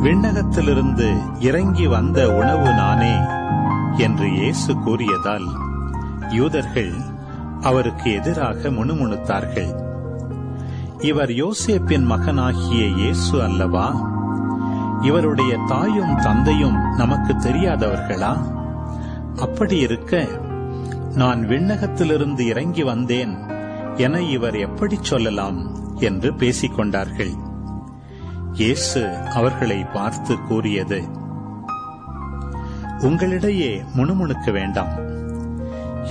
விண்ணகத்திலிருந்து இறங்கி வந்த உணவு நானே என்று இயேசு கூறியதால் யூதர்கள் அவருக்கு எதிராக முணுமுணுத்தார்கள். இவர் யோசேப்பின் மகனாகிய இயேசு அல்லவா? இவருடைய தாயும் தந்தையும் நமக்கு தெரியாதவர்களா? அப்படி இருக்க, நான் விண்ணகத்திலிருந்து இறங்கி வந்தேன் என இவர் எப்படி சொல்லலாம் என்று பேசிக் கொண்டார்கள். இயேசு அவர்களை பார்த்து கூறியது, உங்களிடையே முணுமுணுக்க வேண்டாம்.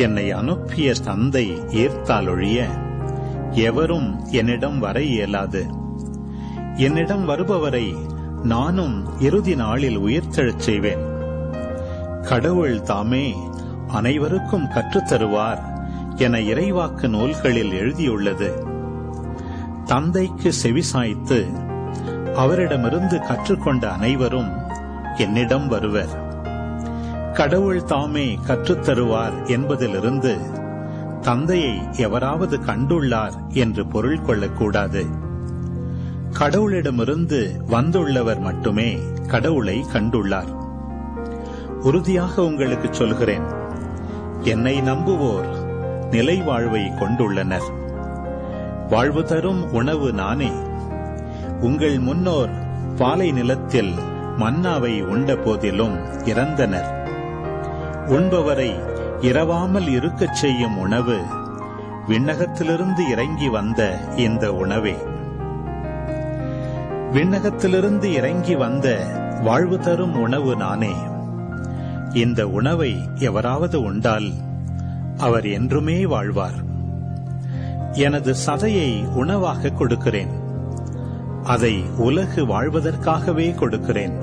என்னை அனுப்பிய தந்தை ஈர்த்தாலொழிய எவரும் என்னிடம் வர இயலாது. என்னிடம் வருபவரை நானும் இறுதி நாளில் உயிர்த்தெழச் செய்வேன். கடவுள் தாமே அனைவருக்கும் கற்றுத்தருவார் என இறைவாக்கு நூல்களில் எழுதியுள்ளது. தந்தைக்கு செவிசாய்த்து அவரிடமிருந்து கற்றுக்கொண்ட அனைவரும் என்னிடம் வருவர். கடவுள் தாமே கற்றுத்தருவார் என்பதிலிருந்து தந்தையை எவராவது கண்டுள்ளார் என்று பொருள் கொள்ளக்கூடாது. கடவுளிடமிருந்து வந்துள்ளவர் மட்டுமே கடவுளை கண்டுள்ளார். உறுதியாக உங்களுக்கு சொல்கிறேன், என்னை நம்புவோர் நிலை வாழ்வை கொண்டுள்ளனர். வாழ்வு தரும் உணவு நானே. உங்கள் முன்னோர் பாலை நிலத்தில் மன்னாவை உண்ட போதிலும் இறந்தனர். உண்பவரை இரவாமல் இருக்கச் செய்யும் உணவு விண்ணகத்திலிருந்து இறங்கி வந்த இந்த உணவே. விண்ணகத்திலிருந்து இறங்கி வந்த வாழ்வு தரும் உணவு நானே. இந்த உணவை எவராவது உண்டால் அவர் என்றுமே வாழ்வார். எனது சதையை உணவாக கொடுக்கிறேன். அதை உலகு வாழ்வதற்காகவே கொடுக்கிறேன்.